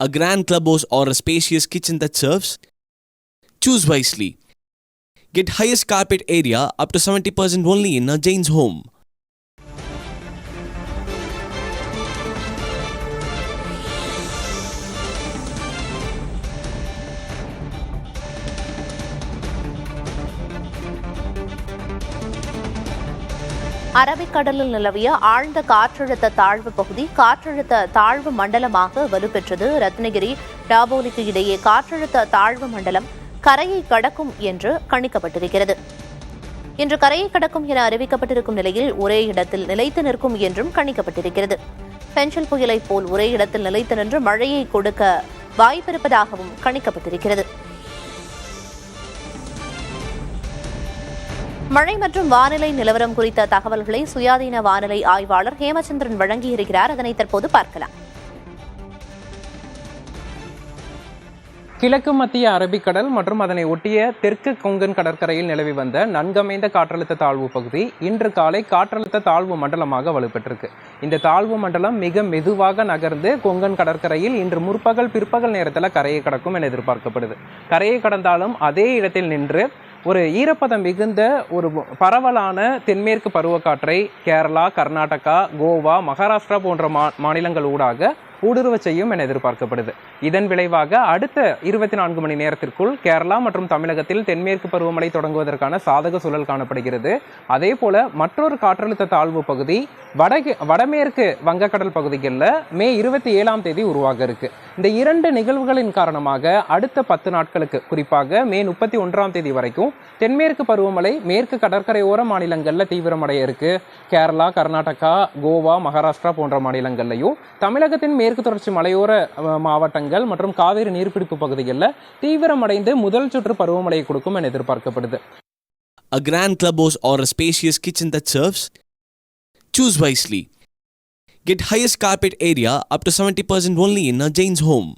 A grand clubhouse or a spacious kitchen that serves? Choose wisely. Get highest carpet area up to 70% only in a Jain's home. அரபிக்கடலில் நிலவிய ஆழ்ந்த காற்றழுத்த தாழ்வு பகுதி காற்றழுத்த தாழ்வு மண்டலமாக வலுப்பெற்றது. ரத்னகிரி டாபோலிக்கு இடையே காற்றழுத்த தாழ்வு மண்டலம் கரையை கடக்கும் என்று கணிக்கப்பட்டிருக்கிறது. இன்று கரையை கடக்கும் என அறிவிக்கப்பட்டிருக்கும் நிலையில் ஒரே இடத்தில் நிலைத்து நிற்கும் என்றும் கணிக்கப்பட்டிருக்கிறது. பென்சில் புயலை போல் ஒரே இடத்தில் நிலைத்து நின்று மழையை கொடுக்க வாய்ப்பிருப்பதாகவும் கணிக்கப்பட்டிருக்கிறது. மழை மற்றும் வானிலை நிலவரம் குறித்த தகவல்களை சுயாதீன வானிலை ஆய்வாளர் ஹேமச்சந்திரன் வழங்கியிருக்கிறார். அதனை தற்போது பார்க்கலாம். கிழக்கு மத்திய அரபிக்கடல் மற்றும் அதனை ஒட்டிய தெற்கு கொங்கன் கடற்கரையில் நிலவி வந்த நன்கமைந்த காற்றழுத்த தாழ்வு பகுதி இன்று காலை காற்றழுத்த தாழ்வு மண்டலமாக வலுப்பெற்றிருக்கு. இந்த தாழ்வு மண்டலம் மிக மெதுவாக நகர்ந்து கொங்கன் கடற்கரையில் இன்று முற்பகல் பிற்பகல் நேரத்தில் கரையை கடக்கும் என எதிர்பார்க்கப்படுது. கரையை கடந்தாலும் அதே இடத்தில் நின்று ஒரு ஈரப்பதம் மிகுந்த ஒரு பரவலான தென்மேற்கு பருவக்காற்றை கேரளா, கர்நாடகா, கோவா, மகாராஷ்டிரா போன்ற மாநிலங்கள் ஊடாக ஊடுருவ செய்யும் என எதிர்பார்க்கப்படுது. இதன் விளைவாக அடுத்த 24 மணி நேரத்திற்குள் கேரளா மற்றும் தமிழகத்தில் தென்மேற்கு பருவமழை தொடங்குவதற்கான சாதக சூழல் காணப்படுகிறது. அதே போல மற்றொரு காற்றழுத்த தாழ்வு பகுதி வடமேற்கு வங்கக்கடல் பகுதிகளில் மே 27ஆம் தேதி உருவாக இருக்கு. இந்த இரண்டு நிகழ்வுகளின் காரணமாக அடுத்த 10 நாட்களுக்கு, குறிப்பாக மே 31ஆம் தேதி வரைக்கும் தென்மேற்கு பருவமழை மேற்கு கடற்கரையோர மாநிலங்களில் தீவிரமடைய இருக்கு. கேரளா, கர்நாடகா, கோவா, மகாராஷ்டிரா போன்ற மாநிலங்கள்லையும் தமிழகத்தின் மேற்கு தொடர்ச்சி மலையோர மாவட்டங்கள் மற்றும் காவிரி நீர்பிடிப்பு பகுதிகளில் தீவிரமடைந்து முதல் சுற்று பருவமழையை கொடுக்கும் என எதிர்பார்க்கப்படுது. A grand clubhouse or a spacious kitchen that serves? Choose wisely. Get highest carpet area up to 70% only in a Jain's home.